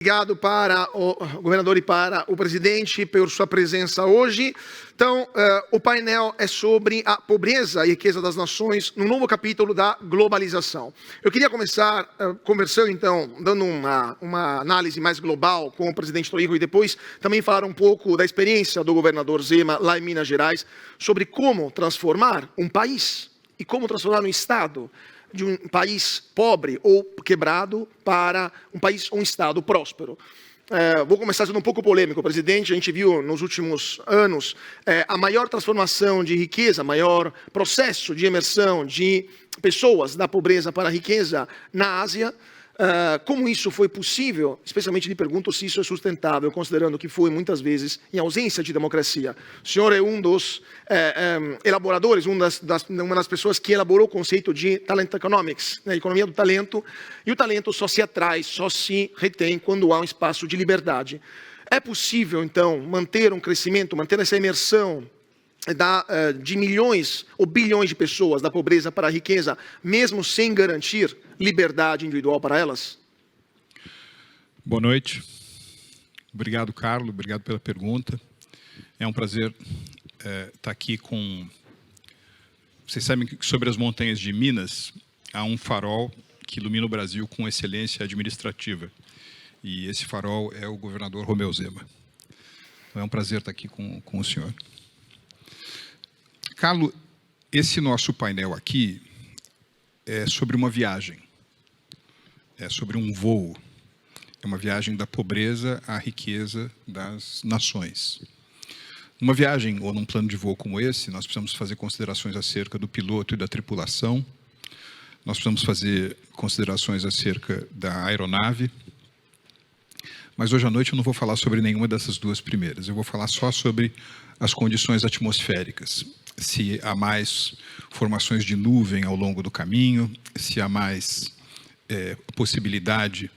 Obrigado para o governador e para o presidente por sua presença hoje. Então, o painel é sobre a pobreza e riqueza das nações no novo capítulo da globalização. Eu queria começar conversando, então, dando uma análise mais global com o presidente Torrijos e depois também falar um pouco da experiência do governador Zema lá em Minas Gerais sobre como transformar um país e como transformar um estado de um país pobre ou quebrado para um país ou um estado próspero. Vou começar sendo um pouco polêmico, presidente. A gente viu nos últimos anos a maior transformação de riqueza, maior processo de imersão de pessoas da pobreza para a riqueza na Ásia. Como isso foi possível? Especialmente lhe pergunto se isso é sustentável, considerando que foi muitas vezes em ausência de democracia. O senhor é um dos elaboradores, uma das pessoas que elaborou o conceito de talent economics, né, economia do talento, e o talento só se atrai, só se retém quando há um espaço de liberdade. É possível, então, manter um crescimento, manter essa imersão de milhões ou bilhões de pessoas da pobreza para a riqueza, mesmo sem garantir liberdade individual para elas? Boa noite. Obrigado, Carlos. Obrigado pela pergunta. É um prazer estar aqui com... Vocês sabem que sobre as montanhas de Minas há um farol que ilumina o Brasil com excelência administrativa. E esse farol é o governador Romeu Zema. Então, é um prazer estar aqui com o senhor. Carlos, esse nosso painel aqui é sobre uma viagem, é sobre um voo, é uma viagem da pobreza à riqueza das nações. Numa viagem ou num plano de voo como esse, nós precisamos fazer considerações acerca do piloto e da tripulação, nós precisamos fazer considerações acerca da aeronave, mas hoje à noite eu não vou falar sobre nenhuma dessas duas primeiras, eu vou falar só sobre as condições atmosféricas. Se há mais formações de nuvem ao longo do caminho, se há mais possibilidade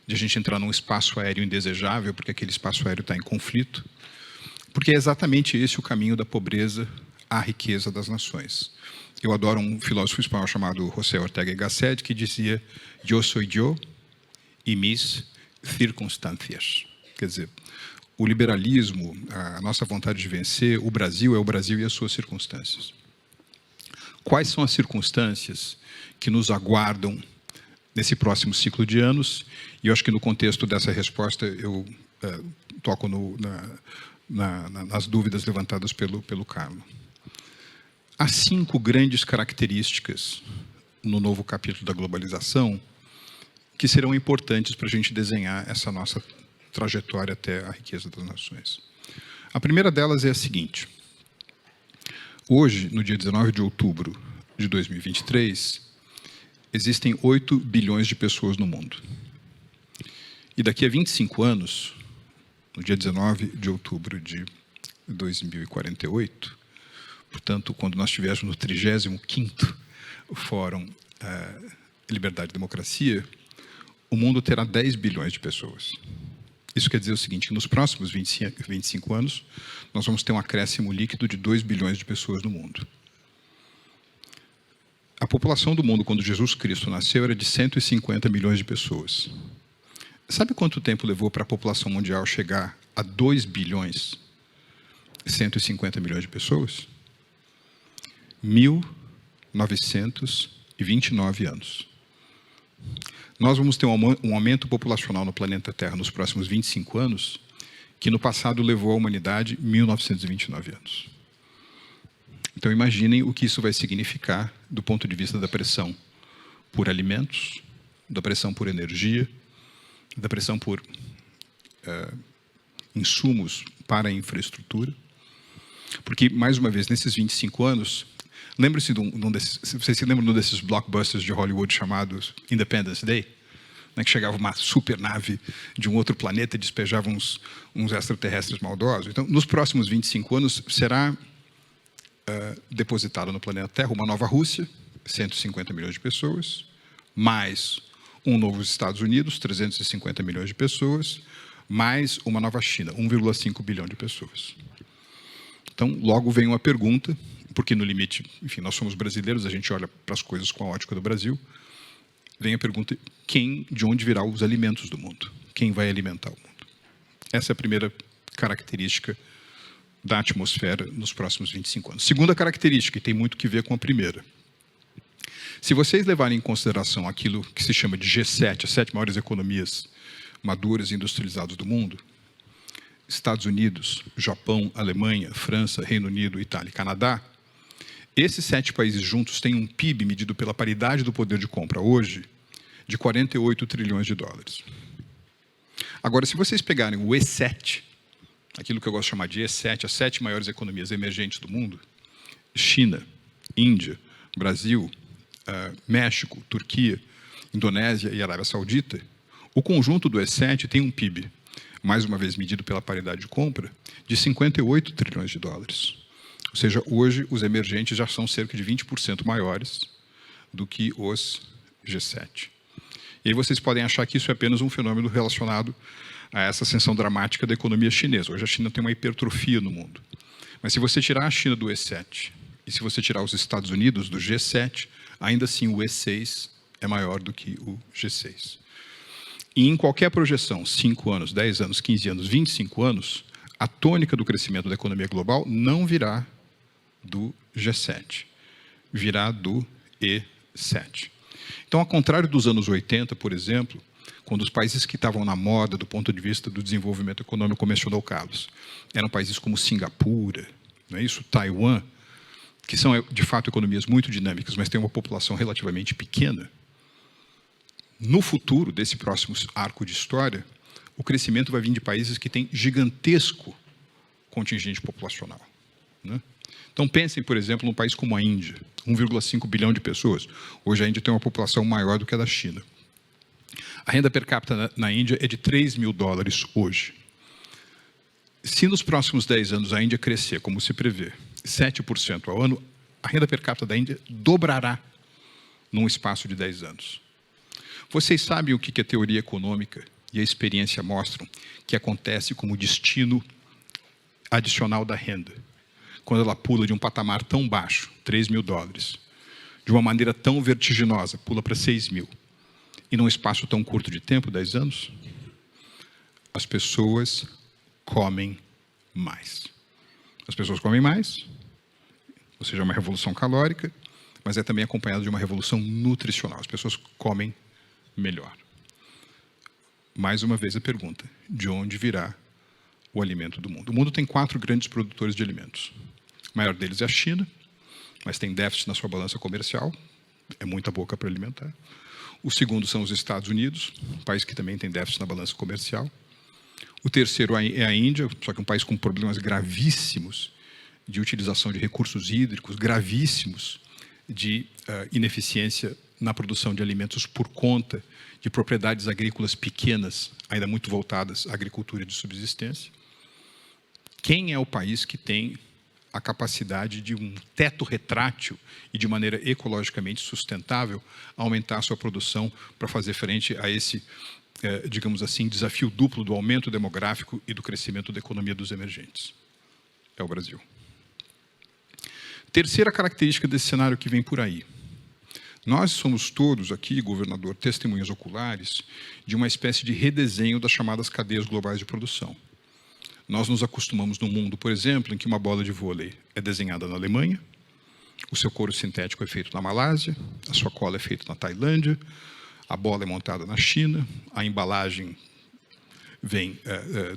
de a gente entrar num espaço aéreo indesejável, porque aquele espaço aéreo está em conflito, porque é exatamente esse o caminho da pobreza à riqueza das nações. Eu adoro um filósofo espanhol chamado José Ortega y Gasset, que dizia: "Yo soy yo y mis circunstancias". Quer dizer, o liberalismo, a nossa vontade de vencer, o Brasil é o Brasil e as suas circunstâncias. Quais são as circunstâncias que nos aguardam nesse próximo ciclo de anos? E eu acho que no contexto dessa resposta eu toco nas dúvidas levantadas pelo Carlos. Há 5 grandes características no novo capítulo da globalização que serão importantes para a gente desenhar essa nossa trajetória até a riqueza das nações. A primeira delas é a seguinte: hoje, no dia 19 de outubro de 2023, existem 8 bilhões de pessoas no mundo. E daqui a 25 anos, no dia 19 de outubro de 2048, portanto, quando nós estivermos no 35º Fórum Liberdade e Democracia, o mundo terá 10 bilhões de pessoas. Isso quer dizer o seguinte: nos próximos 25 anos, nós vamos ter um acréscimo líquido de 2 bilhões de pessoas no mundo. A população do mundo, quando Jesus Cristo nasceu, era de 150 milhões de pessoas. Sabe quanto tempo levou para a população mundial chegar a 2 bilhões e 150 milhões de pessoas? 1929 anos. Nós vamos ter um aumento populacional no planeta Terra nos próximos 25 anos, que no passado levou a humanidade 1929 anos. Então imaginem o que isso vai significar do ponto de vista da pressão por alimentos, da pressão por energia, da pressão por insumos para a infraestrutura. Porque, mais uma vez, nesses 25 anos, lembre-se vocês se lembram de um desses blockbusters de Hollywood chamados Independence Day? Né, que chegava uma super nave de um outro planeta e despejava uns extraterrestres maldosos. Então, nos próximos 25 anos, será depositado no planeta Terra uma nova Rússia, 150 milhões de pessoas, mais um novo Estados Unidos, 350 milhões de pessoas, mais uma nova China, 1,5 bilhão de pessoas. Então, logo vem uma pergunta, porque no limite, enfim, nós somos brasileiros, a gente olha para as coisas com a ótica do Brasil, vem a pergunta: de onde virá os alimentos do mundo? quem vai alimentar o mundo. Essa é a primeira característica da atmosfera nos próximos 25 anos. Segunda característica, e tem muito que ver com a primeira. Se vocês levarem em consideração aquilo que se chama de G7, as 7 maiores economias maduras e industrializadas do mundo, Estados Unidos, Japão, Alemanha, França, Reino Unido, Itália e Canadá, esses 7 países juntos têm um PIB medido pela paridade do poder de compra hoje de 48 trilhões de dólares. Agora, se vocês pegarem o E7, aquilo que eu gosto de chamar de E7, as 7 maiores economias emergentes do mundo, China, Índia, Brasil, México, Turquia, Indonésia e Arábia Saudita, o conjunto do E7 tem um PIB, mais uma vez medido pela paridade de compra, de 58 trilhões de dólares. Ou seja, hoje os emergentes já são cerca de 20% maiores do que os G7. E aí vocês podem achar que isso é apenas um fenômeno relacionado a essa ascensão dramática da economia chinesa. Hoje a China tem uma hipertrofia no mundo. Mas se você tirar a China do E7 e se você tirar os Estados Unidos do G7, ainda assim o E6 é maior do que o G6. E em qualquer projeção, 5 anos, 10 anos, 15 anos, 25 anos, a tônica do crescimento da economia global não virá do G7, virá do E7. Então, ao contrário dos anos 80, por exemplo, quando os países que estavam na moda do ponto de vista do desenvolvimento econômico, como mencionou o Carlos, eram países como Singapura, não é isso? Taiwan, que são, de fato, economias muito dinâmicas, mas têm uma população relativamente pequena. No futuro desse próximo arco de história, o crescimento vai vir de países que têm gigantesco contingente populacional, né? Então, pensem, por exemplo, num país como a Índia, 1,5 bilhão de pessoas. Hoje a Índia tem uma população maior do que a da China. A renda per capita na Índia é de 3 mil dólares hoje. Se nos próximos 10 anos a Índia crescer, como se prevê, 7% ao ano, a renda per capita da Índia dobrará num espaço de 10 anos. Vocês sabem o que a teoria econômica e a experiência mostram que acontece como destino adicional da renda, quando ela pula de um patamar tão baixo, 3 mil dólares, de uma maneira tão vertiginosa, pula para 6 mil, e num espaço tão curto de tempo, 10 anos, as pessoas comem mais. As pessoas comem mais, ou seja, é uma revolução calórica, mas é também acompanhada de uma revolução nutricional. As pessoas comem melhor. Mais uma vez a pergunta, de onde virá o alimento do mundo? O mundo tem 4 grandes produtores de alimentos. O maior deles é a China, mas tem déficit na sua balança comercial, é muita boca para alimentar. O segundo são os Estados Unidos, um país que também tem déficit na balança comercial. O terceiro é a Índia, só que um país com problemas gravíssimos de utilização de recursos hídricos, gravíssimos de ineficiência na produção de alimentos por conta de propriedades agrícolas pequenas, ainda muito voltadas à agricultura de subsistência. Quem é o país que tem a capacidade de um teto retrátil e de maneira ecologicamente sustentável aumentar a sua produção para fazer frente a esse, digamos assim, desafio duplo do aumento demográfico e do crescimento da economia dos emergentes? É o Brasil. Terceira característica desse cenário que vem por aí. Nós somos todos aqui, governador, testemunhas oculares de uma espécie de redesenho das chamadas cadeias globais de produção. Nós nos acostumamos num mundo, por exemplo, em que uma bola de vôlei é desenhada na Alemanha, o seu couro sintético é feito na Malásia, a sua cola é feita na Tailândia, a bola é montada na China, a embalagem vem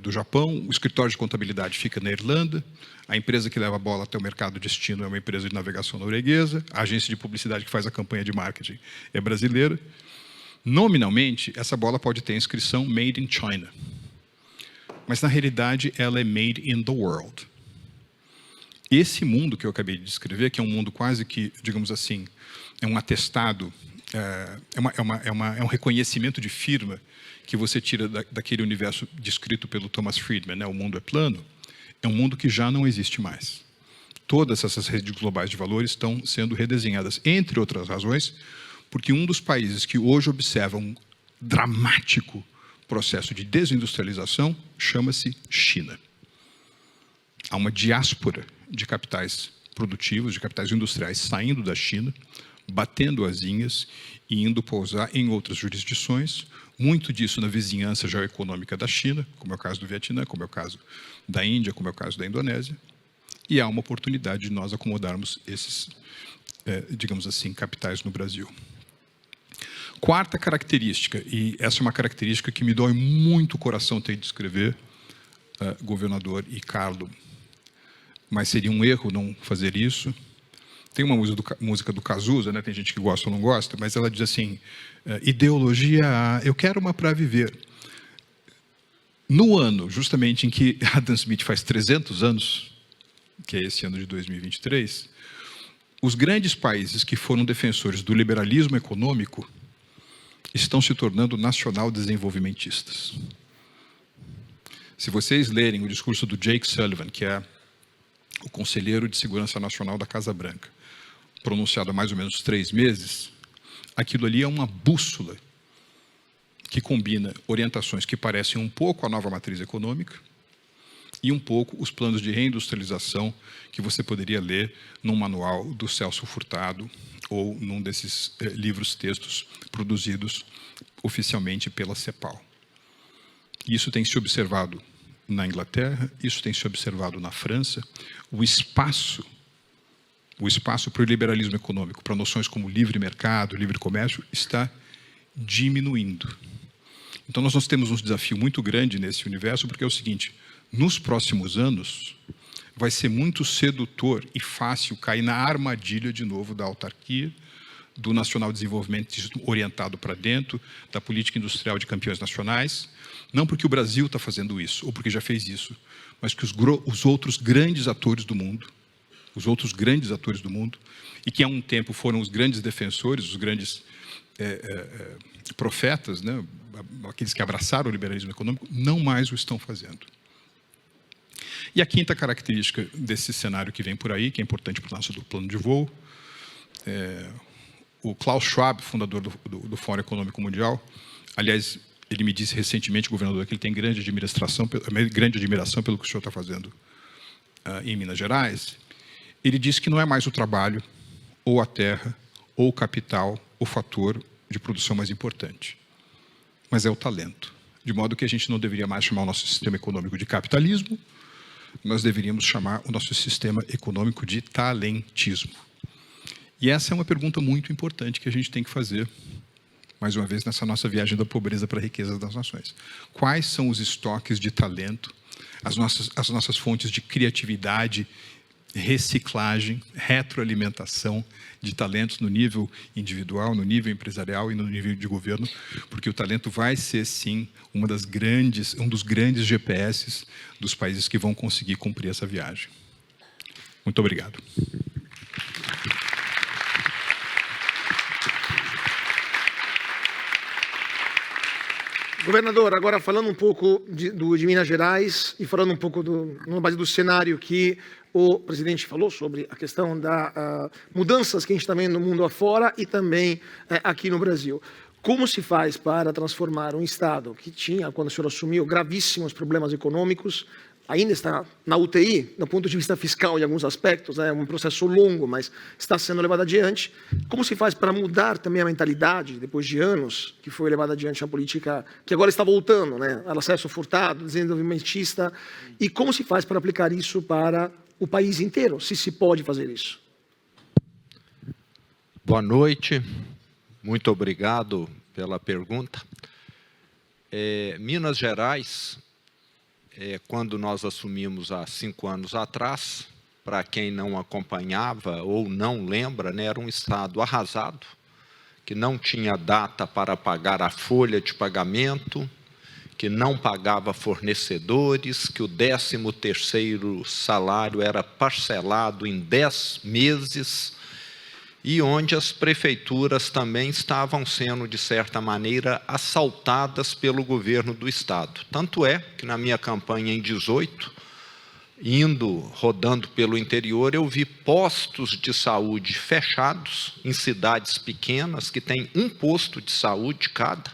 do Japão, o escritório de contabilidade fica na Irlanda, a empresa que leva a bola até o mercado destino é uma empresa de navegação norueguesa, a agência de publicidade que faz a campanha de marketing é brasileira. Nominalmente, essa bola pode ter a inscrição Made in China, mas na realidade ela é Made in the World. Esse mundo que eu acabei de descrever, que é um mundo quase que, digamos assim, é um atestado, é um reconhecimento de firma que você tira daquele universo descrito pelo Thomas Friedman, né? O mundo é plano, é um mundo que já não existe mais. Todas essas redes globais de valores estão sendo redesenhadas, entre outras razões, porque um dos países que hoje observa um dramático processo de desindustrialização chama-se China. Há uma diáspora de capitais produtivos, de capitais industriais saindo da China, batendo asinhas e indo pousar em outras jurisdições, muito disso na vizinhança geoeconômica da China, como é o caso do Vietnã, como é o caso da Índia, como é o caso da Indonésia, e há uma oportunidade de nós acomodarmos esses, digamos assim, capitais no Brasil. Quarta característica, e essa é uma característica que me dói muito o coração ter de escrever, governador e Carlo, mas seria um erro não fazer isso. Tem uma música do Cazuza, né? Tem gente que gosta ou não gosta, mas ela diz assim, ideologia A, eu quero uma para viver. No ano, justamente em que Adam Smith faz 300 anos, que é esse ano de 2023, os grandes países que foram defensores do liberalismo econômico estão se tornando nacional-desenvolvimentistas. Se vocês lerem o discurso do Jake Sullivan, que é o conselheiro de segurança nacional da Casa Branca, pronunciado há mais ou menos 3 meses, aquilo ali é uma bússola que combina orientações que parecem um pouco a nova matriz econômica e um pouco os planos de reindustrialização que você poderia ler num manual do Celso Furtado ou num desses livros-textos produzidos oficialmente pela CEPAL. Isso tem se observado na Inglaterra, isso tem se observado na França. O espaço para o liberalismo econômico, para noções como livre mercado, livre comércio, está diminuindo. Então nós temos um desafio muito grande nesse universo, porque é o seguinte, nos próximos anos, vai ser muito sedutor e fácil cair na armadilha de novo da autarquia, do nacional desenvolvimento orientado para dentro, da política industrial de campeões nacionais, não porque o Brasil está fazendo isso, ou porque já fez isso, mas que os outros grandes atores do mundo, e que há um tempo foram os grandes defensores, os grandes profetas, né, aqueles que abraçaram o liberalismo econômico, não mais o estão fazendo. E a quinta característica desse cenário que vem por aí, que é importante para o nosso plano de voo, o Klaus Schwab, fundador do Fórum Econômico Mundial, aliás, ele me disse recentemente, governador, que ele tem grande admiração pelo que o senhor está fazendo em Minas Gerais. Ele disse que não é mais o trabalho, ou a terra, ou o capital, o fator de produção mais importante, mas é o talento. De modo que a gente não deveria mais chamar o nosso sistema econômico de capitalismo, nós deveríamos chamar o nosso sistema econômico de talentismo. E essa é uma pergunta muito importante que a gente tem que fazer, mais uma vez, nessa nossa viagem da pobreza para a riqueza das nações. Quais são os estoques de talento, as nossas fontes de criatividade, reciclagem, retroalimentação de talentos no nível individual, no nível empresarial e no nível de governo, porque o talento vai ser, sim, um dos grandes GPS dos países que vão conseguir cumprir essa viagem. Muito obrigado. Governador, agora falando um pouco de Minas Gerais e falando um pouco na base do cenário que o presidente falou sobre a questão das mudanças que a gente está vendo no mundo afora e também aqui no Brasil. Como se faz para transformar um Estado que tinha, quando o senhor assumiu, gravíssimos problemas econômicos, ainda está na UTI, do ponto de vista fiscal em alguns aspectos, é um processo longo, mas está sendo levado adiante. Como se faz para mudar também a mentalidade, depois de anos que foi levada adiante a política, que agora está voltando, né? Acesso furtado, desenvolvimentista, e como se faz para aplicar isso para o país inteiro, se pode fazer isso? Boa noite, muito obrigado pela pergunta. Minas Gerais, quando nós assumimos há 5 anos atrás, para quem não acompanhava ou não lembra, né, era um estado arrasado, que não tinha data para pagar a folha de pagamento, que não pagava fornecedores, que o 13º salário era parcelado em 10 meses, e onde as prefeituras também estavam sendo, de certa maneira, assaltadas pelo governo do Estado. Tanto é que na minha campanha em 18, rodando pelo interior, eu vi postos de saúde fechados em cidades pequenas, que tem um posto de saúde cada,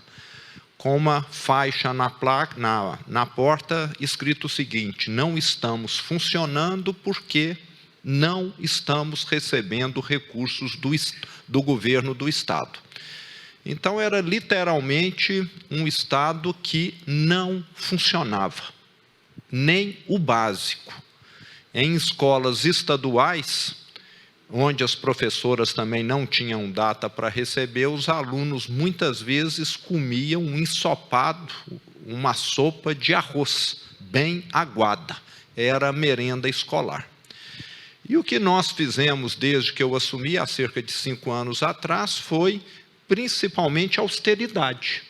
com uma faixa na porta escrito o seguinte: não estamos funcionando porque não estamos recebendo recursos do governo do Estado. Então, era literalmente um Estado que não funcionava, nem o básico. Em escolas estaduais, onde as professoras também não tinham data para receber, os alunos muitas vezes comiam um ensopado, uma sopa de arroz, bem aguada. Era a merenda escolar. E o que nós fizemos desde que eu assumi, há cerca de 5 anos atrás, foi principalmente austeridade.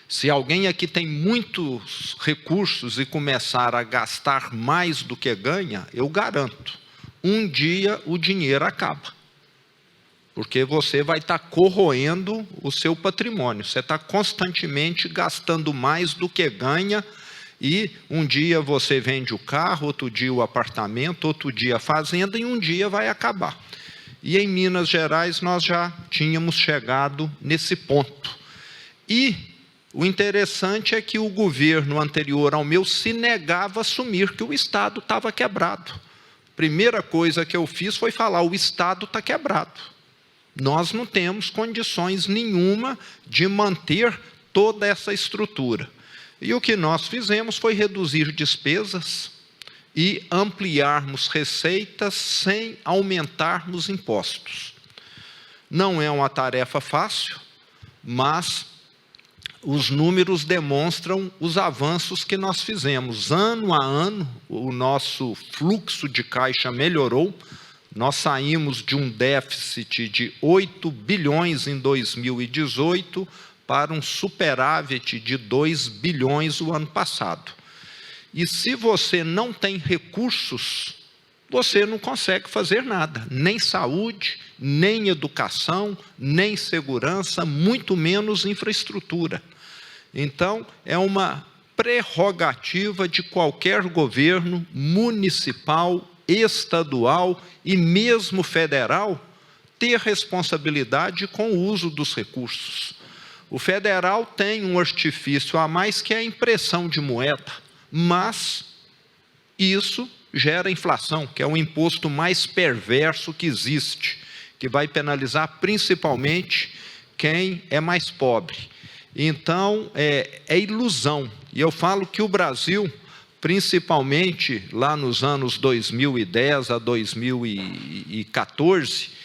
Se alguém aqui tem muitos recursos e começar a gastar mais do que ganha, eu garanto, um dia o dinheiro acaba. Porque você vai estar corroendo o seu patrimônio. Você está constantemente gastando mais do que ganha, e um dia você vende o carro, outro dia o apartamento, outro dia a fazenda, e um dia vai acabar. E em Minas Gerais nós já tínhamos chegado nesse ponto. E o interessante é que o governo anterior ao meu se negava a assumir que o Estado estava quebrado. Primeira coisa que eu fiz foi falar: o Estado está quebrado. Nós não temos condições nenhuma de manter toda essa estrutura. E o que nós fizemos foi reduzir despesas e ampliarmos receitas sem aumentarmos impostos. Não é uma tarefa fácil, mas os números demonstram os avanços que nós fizemos. Ano a ano, o nosso fluxo de caixa melhorou. Nós saímos de um déficit de 8 bilhões em 2018 para um superávit de 2 bilhões o ano passado. E se você não tem recursos, você não consegue fazer nada, nem saúde, nem educação, nem segurança, muito menos infraestrutura. Então, é uma prerrogativa de qualquer governo municipal, estadual e mesmo federal ter responsabilidade com o uso dos recursos. O federal tem um artifício a mais, que é a impressão de moeda, mas isso gera inflação, que é o imposto mais perverso que existe, que vai penalizar principalmente quem é mais pobre. Então, é ilusão. E eu falo que o Brasil, principalmente lá nos anos 2010 a 2014,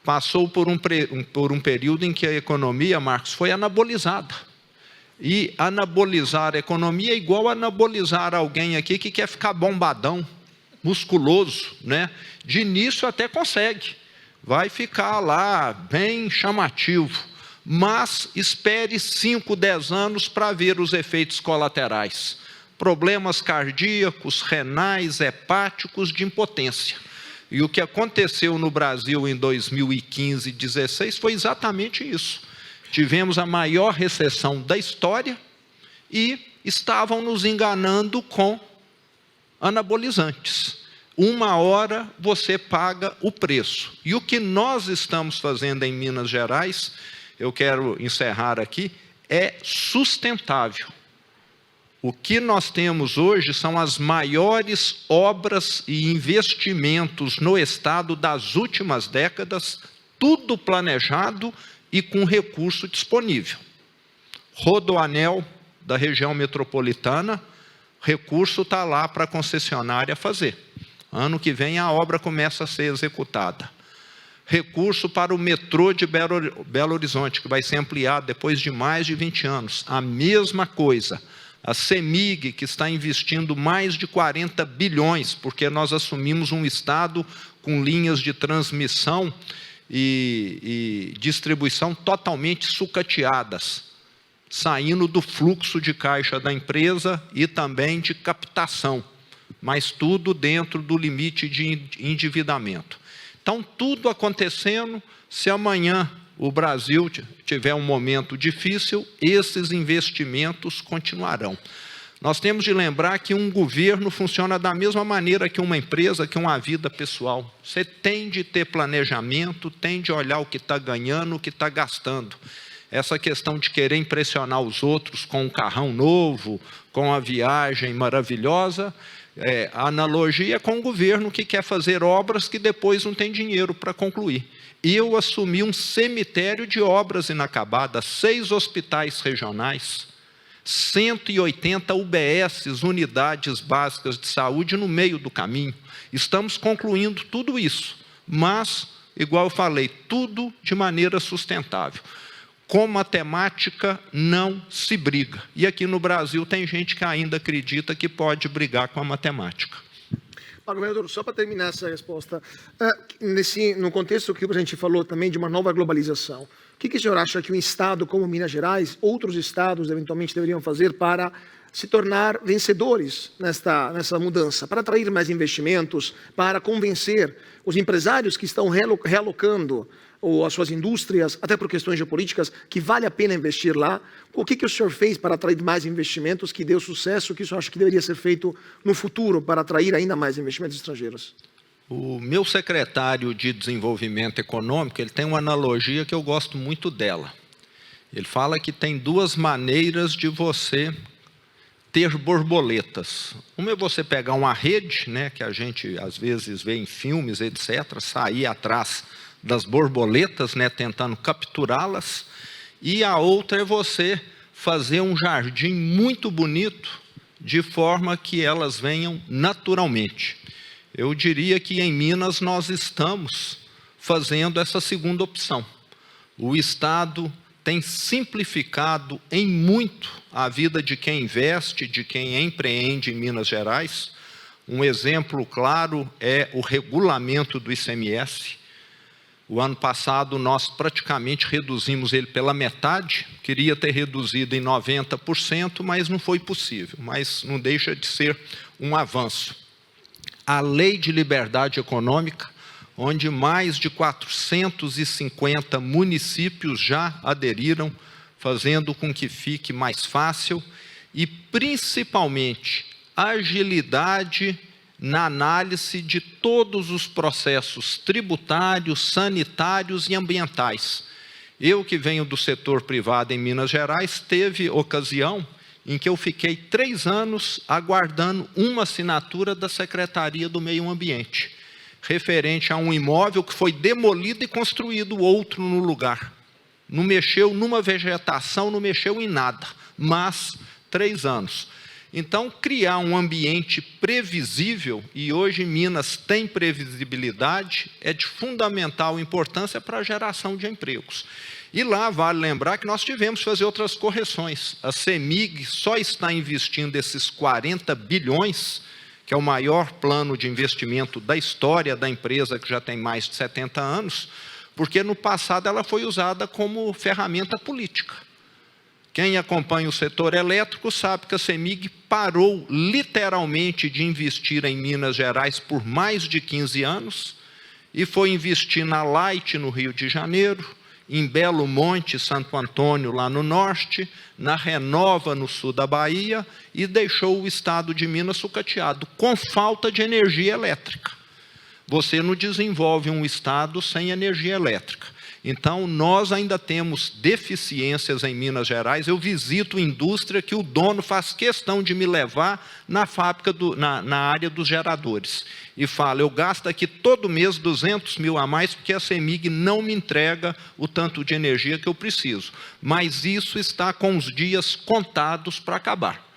passou por um período em que a economia, Marcos, foi anabolizada. E anabolizar a economia é igual a anabolizar alguém aqui que quer ficar bombadão, musculoso, né? De início até consegue, vai ficar lá bem chamativo, mas espere 5, 10 anos para ver os efeitos colaterais. Problemas cardíacos, renais, hepáticos, de impotência. E o que aconteceu no Brasil em 2015 e 2016 foi exatamente isso. Tivemos a maior recessão da história e estavam nos enganando com anabolizantes. Uma hora você paga o preço. E o que nós estamos fazendo em Minas Gerais, eu quero encerrar aqui, é sustentável. O que nós temos hoje são as maiores obras e investimentos no Estado das últimas décadas, tudo planejado e com recurso disponível. Rodoanel da região metropolitana, recurso está lá para a concessionária fazer. Ano que vem a obra começa a ser executada. Recurso para o metrô de Belo Horizonte, que vai ser ampliado depois de mais de 20 anos. A mesma coisa. A CEMIG, que está investindo mais de 40 bilhões, porque nós assumimos um Estado com linhas de transmissão e distribuição totalmente sucateadas, saindo do fluxo de caixa da empresa e também de captação, mas tudo dentro do limite de endividamento. Então, tudo acontecendo. Se amanhã o Brasil tiver um momento difícil, esses investimentos continuarão. Nós temos de lembrar que um governo funciona da mesma maneira que uma empresa, que uma vida pessoal. Você tem de ter planejamento, tem de olhar o que está ganhando, o que está gastando. Essa questão de querer impressionar os outros com um carrão novo, com a viagem maravilhosa, a analogia é com o governo que quer fazer obras que depois não tem dinheiro para concluir. eu assumi um cemitério de obras inacabadas, 6 hospitais regionais, 180 UBSs, unidades básicas de saúde, no meio do caminho. Estamos concluindo tudo isso, mas, igual eu falei, tudo de maneira sustentável. Com matemática não se briga. E aqui no Brasil tem gente que ainda acredita que pode brigar com a matemática. Governador, só para terminar essa resposta, no contexto que a gente falou também de uma nova globalização, o que o senhor acha que um estado como Minas Gerais, outros estados eventualmente deveriam fazer para se tornar vencedores nessa mudança, para atrair mais investimentos, para convencer os empresários que estão realocando as suas indústrias, até por questões geopolíticas, que vale a pena investir lá? O que o senhor fez para atrair mais investimentos, que deu sucesso, que o senhor acha que deveria ser feito no futuro para atrair ainda mais investimentos estrangeiros? O meu secretário de Desenvolvimento Econômico, ele tem uma analogia que eu gosto muito dela. Ele fala que tem 2 maneiras de você ter borboletas. Uma é você pegar uma rede, né, que a gente às vezes vê em filmes, etc., sair atrás das borboletas, né, tentando capturá-las, e a outra é você fazer um jardim muito bonito, de forma que elas venham naturalmente. Eu diria que em Minas nós estamos fazendo essa segunda opção. O Estado tem simplificado em muito a vida de quem investe, de quem empreende em Minas Gerais. Um exemplo claro é o regulamento do ICMS. O ano passado, nós praticamente reduzimos ele pela metade, queria ter reduzido em 90%, mas não foi possível, mas não deixa de ser um avanço. A Lei de Liberdade Econômica, onde mais de 450 municípios já aderiram, fazendo com que fique mais fácil, e principalmente agilidade na análise de todos os processos tributários, sanitários e ambientais. Eu, que venho do setor privado em Minas Gerais, teve ocasião em que eu fiquei 3 anos aguardando uma assinatura da Secretaria do Meio Ambiente, referente a um imóvel que foi demolido e construído outro no lugar. Não mexeu numa vegetação, não mexeu em nada, mas 3 anos. Então, criar um ambiente previsível, e hoje Minas tem previsibilidade, é de fundamental importância para a geração de empregos. E lá vale lembrar que nós tivemos que fazer outras correções. A CEMIG só está investindo esses 40 bilhões, que é o maior plano de investimento da história da empresa, que já tem mais de 70 anos, porque no passado ela foi usada como ferramenta política. Quem acompanha o setor elétrico sabe que a CEMIG parou literalmente de investir em Minas Gerais por mais de 15 anos e foi investir na Light no Rio de Janeiro, em Belo Monte, Santo Antônio lá no norte, na Renova no sul da Bahia, e deixou o estado de Minas sucateado, com falta de energia elétrica. Você não desenvolve um estado sem energia elétrica. Então, nós ainda temos deficiências em Minas Gerais. Eu visito indústria que o dono faz questão de me levar na fábrica, na área dos geradores. E fala, eu gasto aqui todo mês 200 mil a mais, porque a CEMIG não me entrega o tanto de energia que eu preciso. Mas isso está com os dias contados para acabar.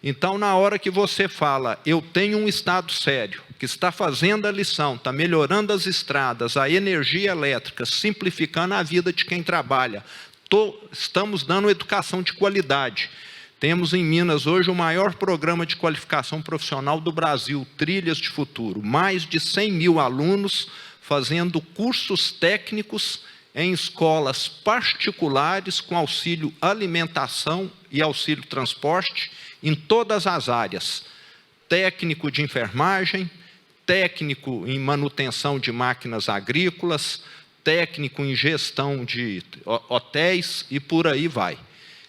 Então, na hora que você fala, eu tenho um estado sério, que está fazendo a lição, está melhorando as estradas, a energia elétrica, simplificando a vida de quem trabalha, estamos dando educação de qualidade. Temos em Minas hoje o maior programa de qualificação profissional do Brasil, Trilhas de Futuro, mais de 100 mil alunos fazendo cursos técnicos em escolas particulares com auxílio alimentação e auxílio transporte, em todas as áreas, técnico de enfermagem, técnico em manutenção de máquinas agrícolas, técnico em gestão de hotéis e por aí vai.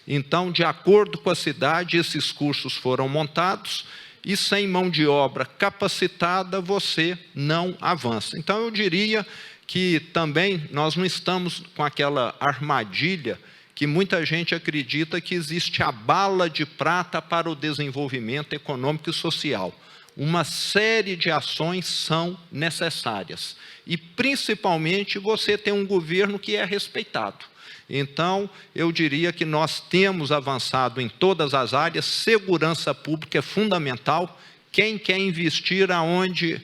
Então, de acordo com a cidade, esses cursos foram montados e sem mão de obra capacitada você não avança. Então, eu diria que também nós não estamos com aquela armadilha que muita gente acredita que existe a bala de prata para o desenvolvimento econômico e social. uma série de ações são necessárias. E, principalmente, você tem um governo que é respeitado. Então, eu diria que nós temos avançado em todas as áreas. Segurança pública é fundamental. Quem quer investir aonde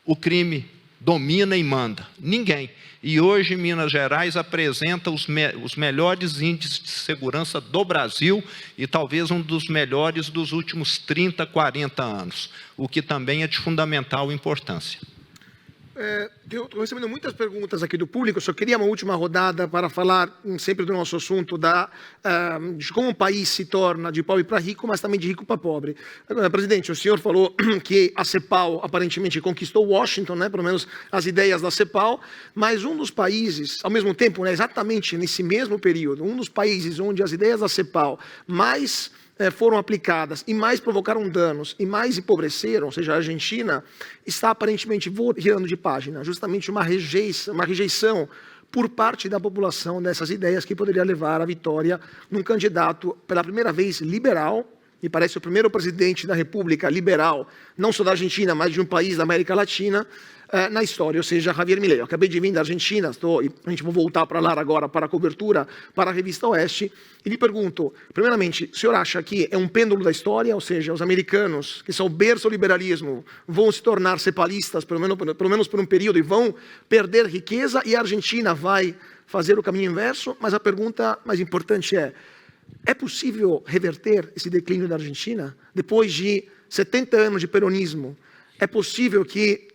o crime domina e manda? Ninguém. E hoje Minas Gerais apresenta os melhores índices de segurança do Brasil e talvez um dos melhores dos últimos 30, 40 anos, o que também é de fundamental importância. Estou recebendo muitas perguntas aqui do público, só queria uma última rodada para falar sempre do nosso assunto de como um país se torna de pobre para rico, mas também de rico para pobre. Agora, presidente, o senhor falou que a CEPAL aparentemente conquistou Washington, né, pelo menos as ideias da CEPAL, mas um dos países, ao mesmo tempo, né, exatamente nesse mesmo período, um dos países onde as ideias da CEPAL mais foram aplicadas e mais provocaram danos e mais empobreceram, ou seja, a Argentina, está aparentemente virando de página, justamente uma rejeição por parte da população dessas ideias que poderia levar à vitória num candidato, pela primeira vez, liberal, e parece o primeiro presidente da República liberal, não só da Argentina, mas de um país da América Latina, na história, ou seja, Javier Milei. Eu acabei de vir da Argentina, a gente vai voltar para lá agora para a cobertura, para a Revista Oeste, e lhe pergunto, primeiramente, o senhor acha que é um pêndulo da história, ou seja, os americanos, que são o berço do liberalismo, vão se tornar cepalistas, pelo menos por um período, e vão perder riqueza, e a Argentina vai fazer o caminho inverso? Mas a pergunta mais importante é possível reverter esse declínio da Argentina? Depois de 70 anos de peronismo, é possível que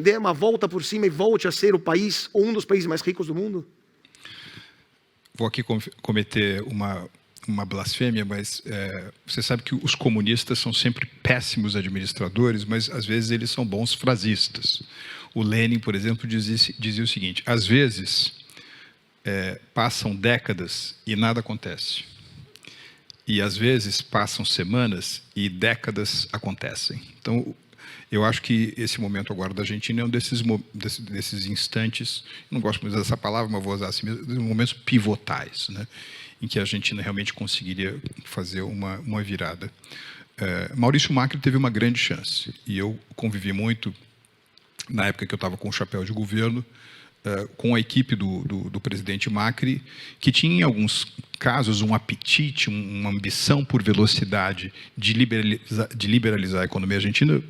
dê uma volta por cima e volte a ser o país, ou um dos países mais ricos do mundo? Vou aqui cometer uma blasfêmia, mas você sabe que os comunistas são sempre péssimos administradores, mas às vezes eles são bons frasistas. O Lenin, por exemplo, dizia o seguinte: às vezes passam décadas e nada acontece. E às vezes passam semanas e décadas acontecem. Então, eu acho que esse momento agora da Argentina é um desses instantes, não gosto muito dessa palavra, mas vou usar assim mesmo, momentos pivotais, né, em que a Argentina realmente conseguiria fazer uma virada. Maurício Macri teve uma grande chance, e eu convivi muito, na época que eu estava com o chapéu de governo, com a equipe do presidente Macri, que tinha em alguns casos um apetite, uma ambição por velocidade de liberalizar a economia argentina,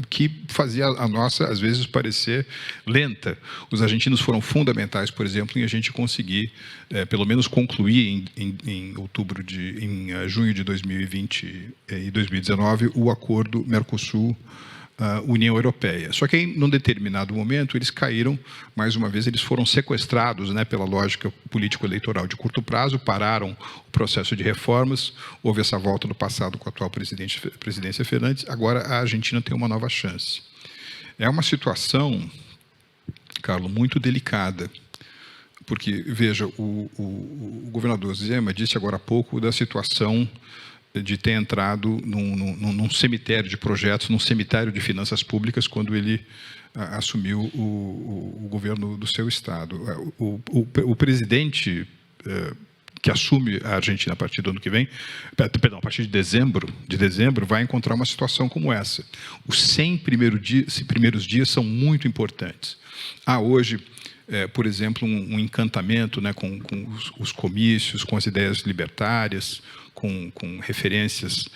que fazia a nossa, às vezes, parecer lenta. Os argentinos foram fundamentais, por exemplo, em a gente conseguir, pelo menos, concluir em junho de 2020 e 2019 o acordo Mercosul União Europeia. Só que em um determinado momento eles caíram, mais uma vez, eles foram sequestrados, né, pela lógica político-eleitoral de curto prazo, pararam o processo de reformas, houve essa volta no passado com a atual presidência Fernandes, agora a Argentina tem uma nova chance. É uma situação, Carlos, muito delicada, porque, veja, o governador Zema disse agora há pouco da situação de ter entrado num cemitério de projetos, num cemitério de finanças públicas, quando ele assumiu o governo do seu estado. O presidente que assume a Argentina a partir do ano que vem, perdão, a partir de dezembro, vai encontrar uma situação como essa. Os 100 primeiros dias são muito importantes. Há hoje, por exemplo, um encantamento, né, com os comícios, com as ideias libertárias, com referências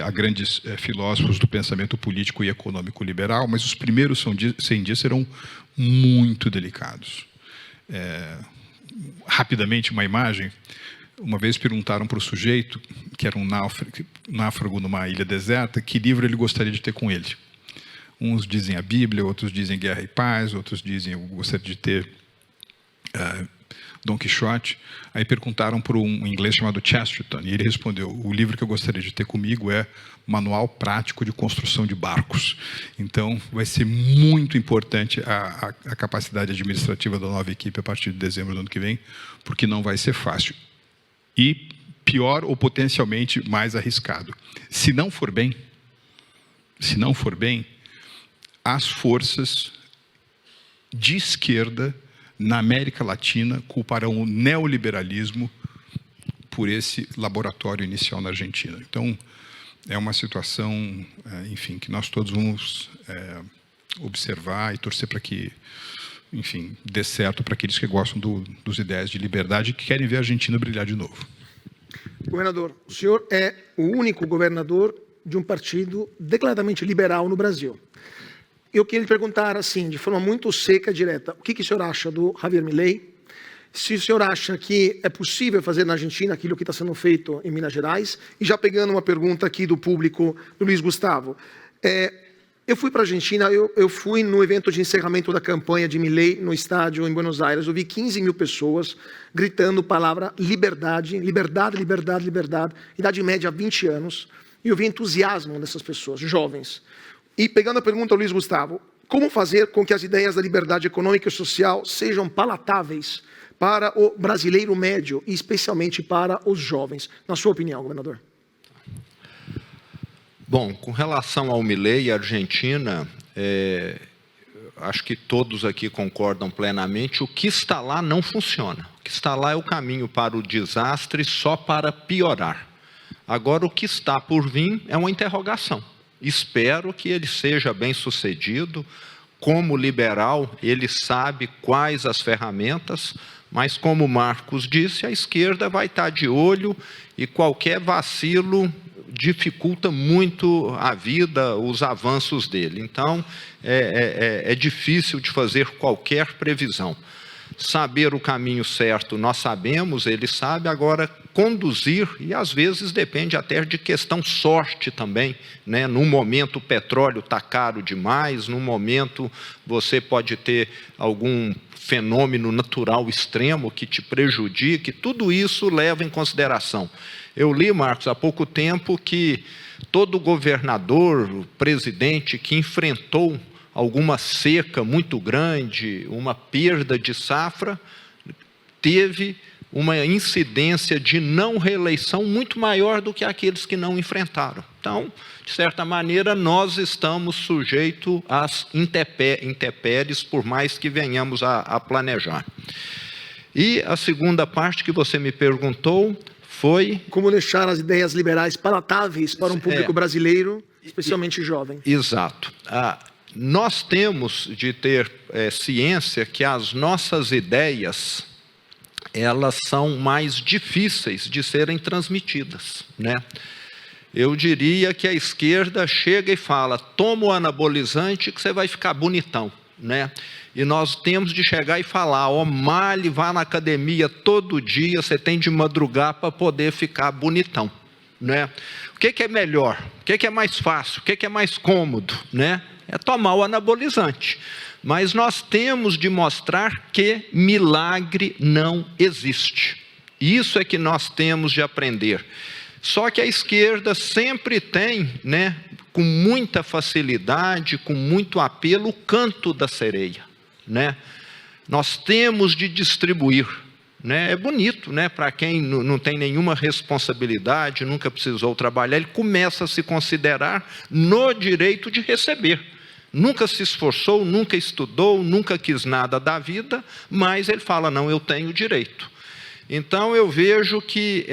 a grandes filósofos do pensamento político e econômico liberal, mas os primeiros 100 dias serão muito delicados. Rapidamente, uma imagem. Uma vez perguntaram para o sujeito, que era um náufrago numa ilha deserta, que livro ele gostaria de ter com ele. Uns dizem a Bíblia, outros dizem Guerra e Paz, outros dizem eu gostaria de ter Dom Quixote. Aí perguntaram para um inglês chamado Chesterton, e ele respondeu: o livro que eu gostaria de ter comigo é Manual Prático de Construção de Barcos. Então, vai ser muito importante a capacidade administrativa da nova equipe a partir de dezembro do ano que vem, porque não vai ser fácil. E pior ou potencialmente mais arriscado. Se não for bem, as forças de esquerda na América Latina culparão o neoliberalismo por esse laboratório inicial na Argentina. Então, é uma situação, enfim, que nós todos vamos observar e torcer para que, enfim, dê certo para aqueles que gostam dos ideias de liberdade e que querem ver a Argentina brilhar de novo. Governador, o senhor é o único governador de um partido declaradamente liberal no Brasil. Eu queria lhe perguntar, assim, de forma muito seca e direta, o que o senhor acha do Javier Milei? Se o senhor acha que é possível fazer na Argentina aquilo que está sendo feito em Minas Gerais? E já pegando uma pergunta aqui do público, do Luiz Gustavo. Eu fui para a Argentina, eu fui no evento de encerramento da campanha de Milei no estádio em Buenos Aires. Eu vi 15 mil pessoas gritando a palavra liberdade, liberdade, liberdade, liberdade. Idade média 20 anos. E eu vi entusiasmo dessas pessoas, jovens. E pegando a pergunta ao Luiz Gustavo, como fazer com que as ideias da liberdade econômica e social sejam palatáveis para o brasileiro médio e especialmente para os jovens? Na sua opinião, governador. Bom, com relação ao Milei e à Argentina, acho que todos aqui concordam plenamente, o que está lá não funciona. O que está lá é o caminho para o desastre só para piorar. Agora, o que está por vir é uma interrogação. Espero que ele seja bem-sucedido. Como liberal, ele sabe quais as ferramentas, mas como o Marcos disse, a esquerda vai estar de olho e qualquer vacilo dificulta muito a vida, os avanços dele. Então, é difícil de fazer qualquer previsão. Saber o caminho certo, nós sabemos, ele sabe, agora conduzir, e às vezes depende até de questão sorte também, né? Num momento o petróleo está caro demais, num momento você pode ter algum fenômeno natural extremo que te prejudique, tudo isso leva em consideração. Eu li, Marcos, há pouco tempo que todo governador, presidente que enfrentou alguma seca muito grande, uma perda de safra, teve uma incidência de não reeleição muito maior do que aqueles que não enfrentaram. Então, de certa maneira, nós estamos sujeitos às intempéries, por mais que venhamos a planejar. E a segunda parte que você me perguntou foi... Como deixar as ideias liberais palatáveis para um público brasileiro, especialmente jovem. Exato. Nós temos de ter ciência que as nossas ideias, elas são mais difíceis de serem transmitidas, né? Eu diria que a esquerda chega e fala, toma o anabolizante que você vai ficar bonitão, né? E nós temos de chegar e falar, malhe, vá na academia todo dia, você tem de madrugar para poder ficar bonitão, né? O que é melhor? O que é mais fácil? O que é mais cômodo, né? É tomar o anabolizante. Mas nós temos de mostrar que milagre não existe. Isso é que nós temos de aprender. Só que a esquerda sempre tem, né, com muita facilidade, com muito apelo, o canto da sereia, né? Nós temos de distribuir, né? É bonito, né? Para quem não tem nenhuma responsabilidade, nunca precisou trabalhar, ele começa a se considerar no direito de receber. Nunca se esforçou, nunca estudou, nunca quis nada da vida, mas ele fala, não, eu tenho direito. Então, eu vejo que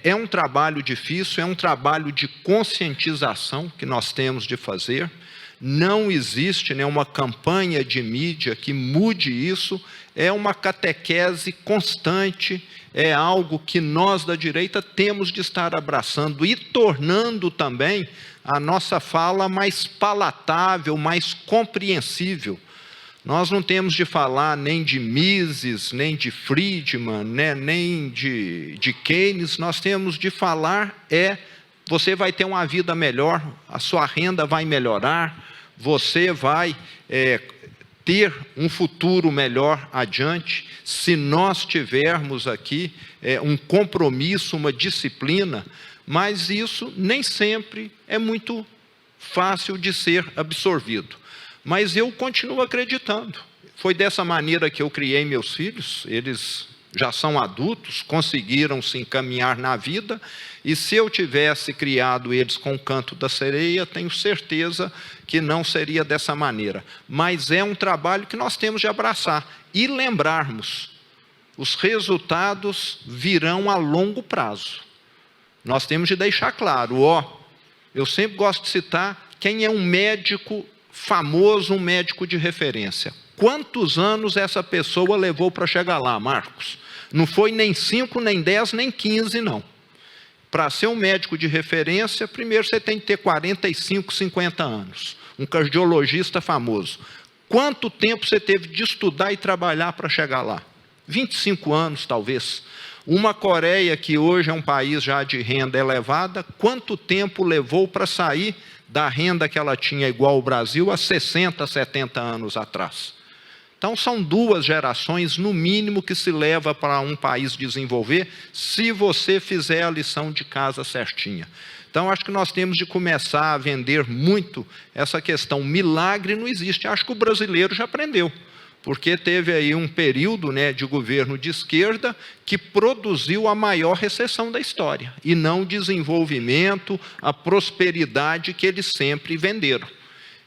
é um trabalho difícil, é um trabalho de conscientização que nós temos de fazer. Não existe, né, uma campanha de mídia que mude isso, é uma catequese constante, é algo que nós da direita temos de estar abraçando e tornando também a nossa fala mais palatável, mais compreensível. Nós não temos de falar nem de Mises, nem de Friedman, né, nem de Keynes, nós temos de falar você vai ter uma vida melhor, a sua renda vai melhorar, você vai ter um futuro melhor adiante, se nós tivermos aqui um compromisso, uma disciplina, mas isso nem sempre é muito fácil de ser absorvido. Mas eu continuo acreditando. Foi dessa maneira que eu criei meus filhos, eles já são adultos, conseguiram se encaminhar na vida, e se eu tivesse criado eles com o canto da sereia, tenho certeza que não seria dessa maneira. Mas é um trabalho que nós temos de abraçar e lembrarmos, os resultados virão a longo prazo. Nós temos de deixar claro, Eu sempre gosto de citar quem é um médico famoso, um médico de referência. Quantos anos essa pessoa levou para chegar lá, Marcos? Não foi nem 5, nem 10, nem 15, não. Para ser um médico de referência, primeiro você tem que ter 45, 50 anos. Um cardiologista famoso. Quanto tempo você teve de estudar e trabalhar para chegar lá? 25 anos, talvez. Uma Coreia, que hoje é um país já de renda elevada, quanto tempo levou para sair da renda que ela tinha igual ao Brasil há 60, 70 anos atrás? Então, são 2 gerações, no mínimo, que se leva para um país desenvolver, se você fizer a lição de casa certinha. Então, acho que nós temos de começar a vender muito essa questão. Milagre não existe. Acho que o brasileiro já aprendeu, porque teve aí um período, né, de governo de esquerda que produziu a maior recessão da história, e não o desenvolvimento, a prosperidade que eles sempre venderam.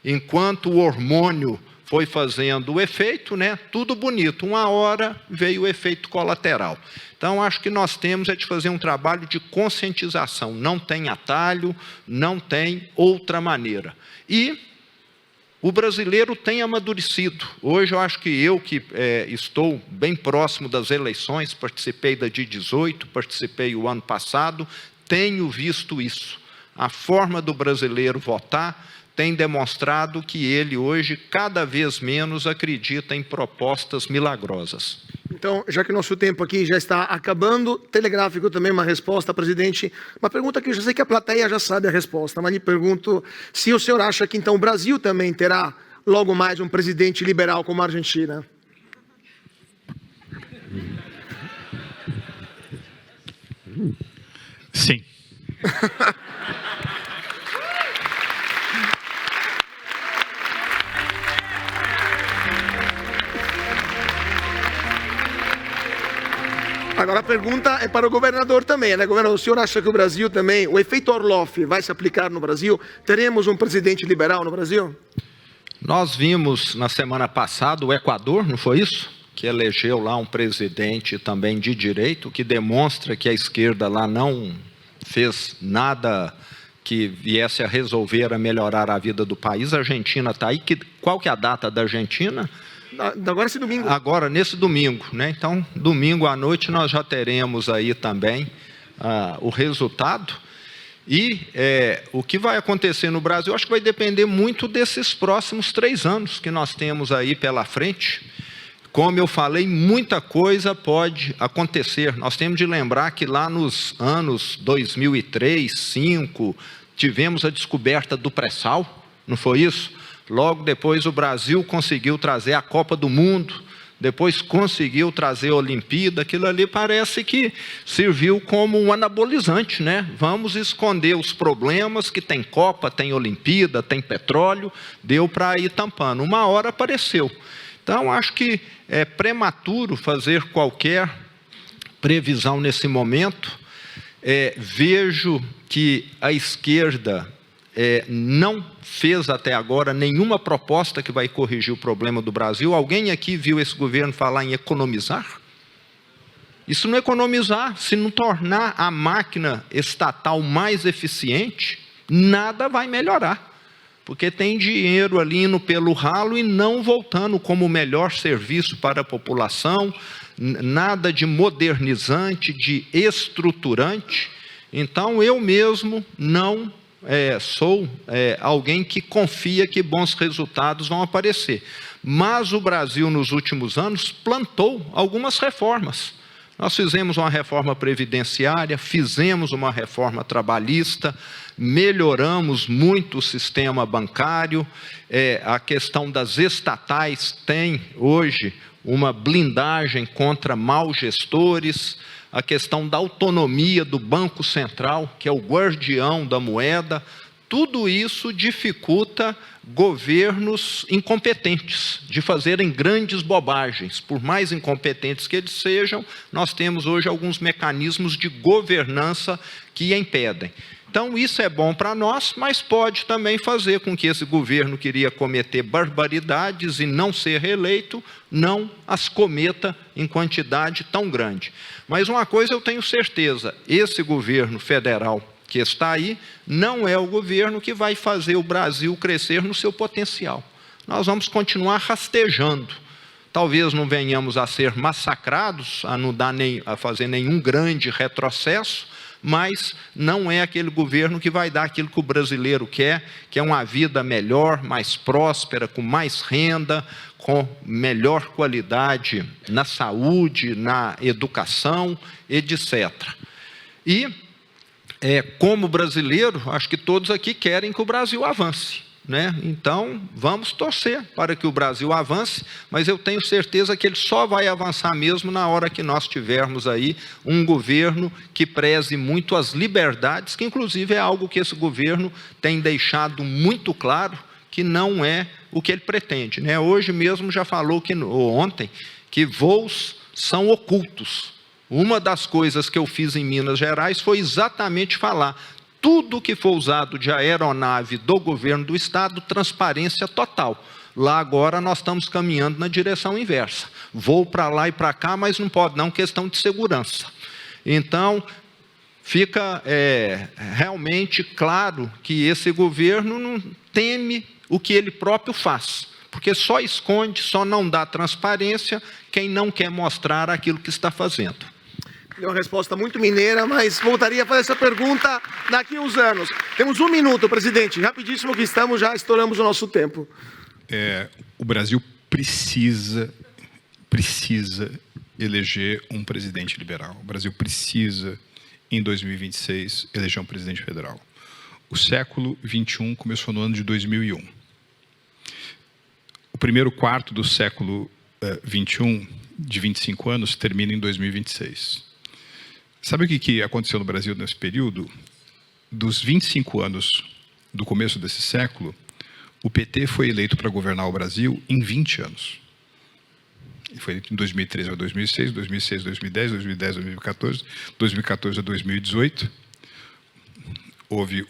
Enquanto o hormônio foi fazendo o efeito, né, tudo bonito. Uma hora veio o efeito colateral. Então, acho que nós temos de fazer um trabalho de conscientização. Não tem atalho, não tem outra maneira. E o brasileiro tem amadurecido. Hoje, eu acho que eu, que estou bem próximo das eleições, participei da de 18, participei o ano passado, tenho visto isso. A forma do brasileiro votar tem demonstrado que ele hoje cada vez menos acredita em propostas milagrosas. Então, já que o nosso tempo aqui já está acabando, telegráfico também uma resposta, presidente. Uma pergunta que eu já sei que a plateia já sabe a resposta, mas lhe pergunto se o senhor acha que então o Brasil também terá logo mais um presidente liberal como a Argentina. Sim. Agora a pergunta é para o governador também, né? Governador, o senhor acha que o Brasil também, o efeito Orloff vai se aplicar no Brasil? Teremos um presidente liberal no Brasil? Nós vimos na semana passada o Equador, não foi isso? Que elegeu lá um presidente também de direito, que demonstra que a esquerda lá não fez nada que viesse a resolver, a melhorar a vida do país. A Argentina está aí. Qual que é a data da Argentina? Agora esse domingo. Agora, nesse domingo, né? Então, domingo à noite nós já teremos aí também o resultado. E o que vai acontecer no Brasil, acho que vai depender muito desses próximos 3 anos que nós temos aí pela frente. Como eu falei, muita coisa pode acontecer. Nós temos de lembrar que lá nos anos 2003, 2005, tivemos a descoberta do pré-sal, não foi isso? Logo depois o Brasil conseguiu trazer a Copa do Mundo, depois conseguiu trazer a Olimpíada. Aquilo ali parece que serviu como um anabolizante, né? Vamos esconder os problemas que tem Copa, tem Olimpíada, tem petróleo, deu para ir tampando. Uma hora apareceu. Então, acho que é prematuro fazer qualquer previsão nesse momento. Vejo que a esquerda não fez até agora nenhuma proposta que vai corrigir o problema do Brasil. Alguém aqui viu esse governo falar em economizar? Isso não é economizar. Se não tornar a máquina estatal mais eficiente, nada vai melhorar. Porque tem dinheiro ali indo pelo ralo e não voltando como o melhor serviço para a população, nada de modernizante, de estruturante. Então, eu mesmo não sou alguém que confia que bons resultados vão aparecer. Mas o Brasil, nos últimos anos, plantou algumas reformas. Nós fizemos uma reforma previdenciária, fizemos uma reforma trabalhista, melhoramos muito o sistema bancário, a questão das estatais tem hoje uma blindagem contra maus gestores, a questão da autonomia do Banco Central, que é o guardião da moeda. Tudo isso dificulta governos incompetentes de fazerem grandes bobagens. Por mais incompetentes que eles sejam, nós temos hoje alguns mecanismos de governança que impedem. Então, isso é bom para nós, mas pode também fazer com que esse governo que iria cometer barbaridades e não ser reeleito, não as cometa em quantidade tão grande. Mas uma coisa eu tenho certeza, esse governo federal que está aí não é o governo que vai fazer o Brasil crescer no seu potencial. Nós vamos continuar rastejando. Talvez não venhamos a ser massacrados, a fazer nenhum grande retrocesso, mas não é aquele governo que vai dar aquilo que o brasileiro quer, que é uma vida melhor, mais próspera, com mais renda, com melhor qualidade na saúde, na educação, etc. E, como brasileiro, acho que todos aqui querem que o Brasil avance, né? Então, vamos torcer para que o Brasil avance, mas eu tenho certeza que ele só vai avançar mesmo na hora que nós tivermos aí um governo que preze muito as liberdades, que inclusive é algo que esse governo tem deixado muito claro que não é o que ele pretende, né? Hoje mesmo já falou, ou ontem, que voos são ocultos. Uma das coisas que eu fiz em Minas Gerais foi exatamente falar: tudo que for usado de aeronave do governo do estado, transparência total. Lá agora nós estamos caminhando na direção inversa. Voo para lá e para cá, mas não pode não, questão de segurança. Então, fica realmente claro que esse governo não teme o que ele próprio faz, porque só esconde, só não dá transparência quem não quer mostrar aquilo que está fazendo. É uma resposta muito mineira, mas voltaria a fazer essa pergunta daqui a uns anos. Temos 1 minuto, presidente, rapidíssimo que estamos, já estouramos o nosso tempo. O Brasil precisa eleger um presidente liberal. O Brasil precisa, em 2026, eleger um presidente federal. O século XXI começou no ano de 2001. O primeiro quarto do século XXI, de 25 anos, termina em 2026. Sabe o que aconteceu no Brasil nesse período? Dos 25 anos do começo desse século, o PT foi eleito para governar o Brasil em 20 anos. Ele foi eleito em 2013 a 2006, 2006 a 2010, 2010 a 2014, 2014 a 2018. Houve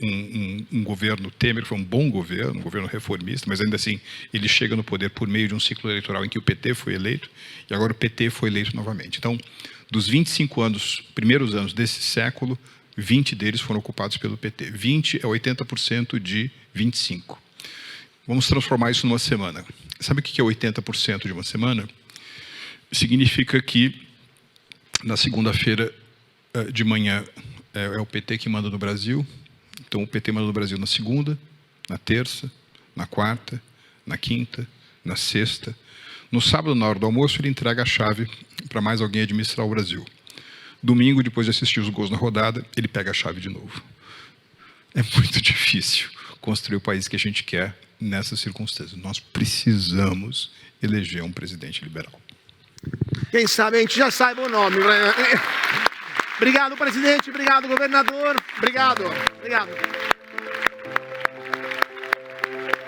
um governo Temer, foi um bom governo, um governo reformista, mas ainda assim ele chega no poder por meio de um ciclo eleitoral em que o PT foi eleito, e agora o PT foi eleito novamente. Então, dos 25 anos, primeiros anos desse século, 20 deles foram ocupados pelo PT. 20 é 80% de 25. Vamos transformar isso numa semana. Sabe o que é 80% de uma semana? Significa que na segunda-feira de manhã é o PT que manda no Brasil. Então o PT manda no Brasil na segunda, na terça, na quarta, na quinta, na sexta. No sábado, na hora do almoço, ele entrega a chave para mais alguém administrar o Brasil. Domingo, depois de assistir os gols na rodada, ele pega a chave de novo. É muito difícil construir o país que a gente quer nessas circunstâncias. Nós precisamos eleger um presidente liberal. Quem sabe a gente já saiba o nome. Obrigado, presidente. Obrigado, governador. Obrigado.